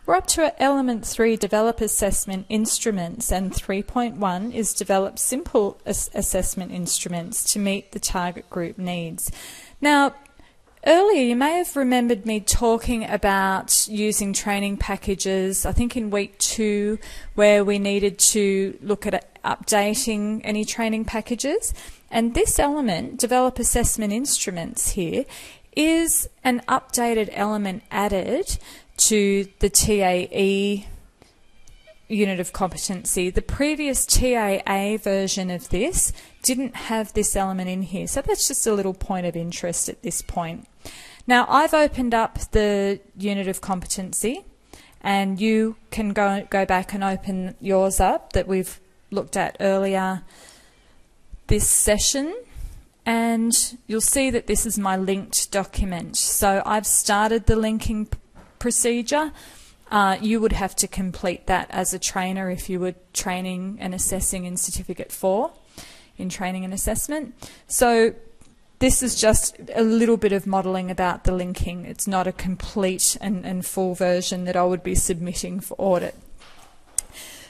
We're up to element 3, develop assessment instruments, and 3.1 is develop simple assessment instruments to meet the target group needs. Now, earlier you may have remembered me talking about using training packages, I think in week 2, where we needed to look at updating any training packages. And this element, develop assessment instruments here, is an updated element added to the TAE unit of competency. The previous TAA version of this didn't have this element in here, so that's just a little point of interest at this point. Now, I've opened up the unit of competency, and you can go back and open yours up that we've looked at earlier this session, and you'll see that this is my linked document. So I've started the linking procedure. You would have to complete that as a trainer if you were training and assessing in Certificate 4 in training and assessment. So this is just a little bit of modelling about the linking. It's not a complete and full version that I would be submitting for audit.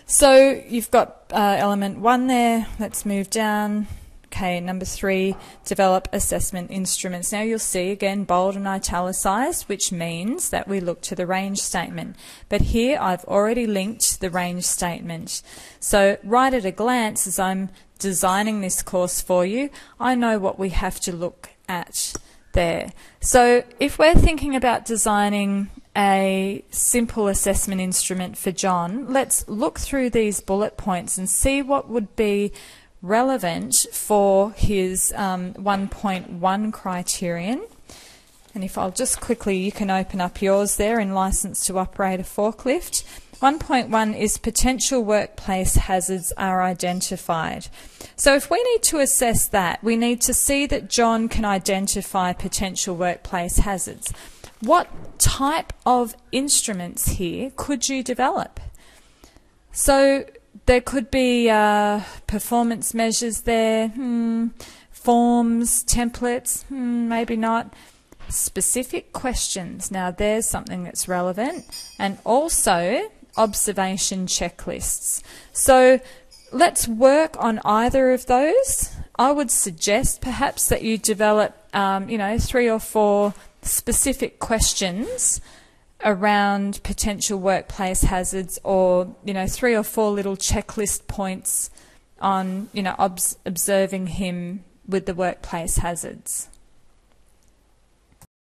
So you've got element 1 there. Let's move down. Okay, number 3, develop assessment instruments. Now you'll see again bold and italicized, which means that we look to the range statement. But here I've already linked the range statement. So right at a glance, as I'm designing this course for you, I know what we have to look at there. So if we're thinking about designing a simple assessment instrument for John, let's look through these bullet points and see what would be relevant for his 1.1 criterion. And if I'll just quickly, you can open up yours there in License to Operate a Forklift. 1.1 is potential workplace hazards are identified. So if we need to assess that, we need to see that John can identify potential workplace hazards. What type of instruments here could you develop? So there could be performance measures there, forms, templates, maybe not. Specific questions, now there's something that's relevant, and also observation checklists. So let's work on either of those. I would suggest perhaps that you develop 3 or 4 specific questions around potential workplace hazards, or 3 or 4 little checklist points on observing him with the workplace hazards.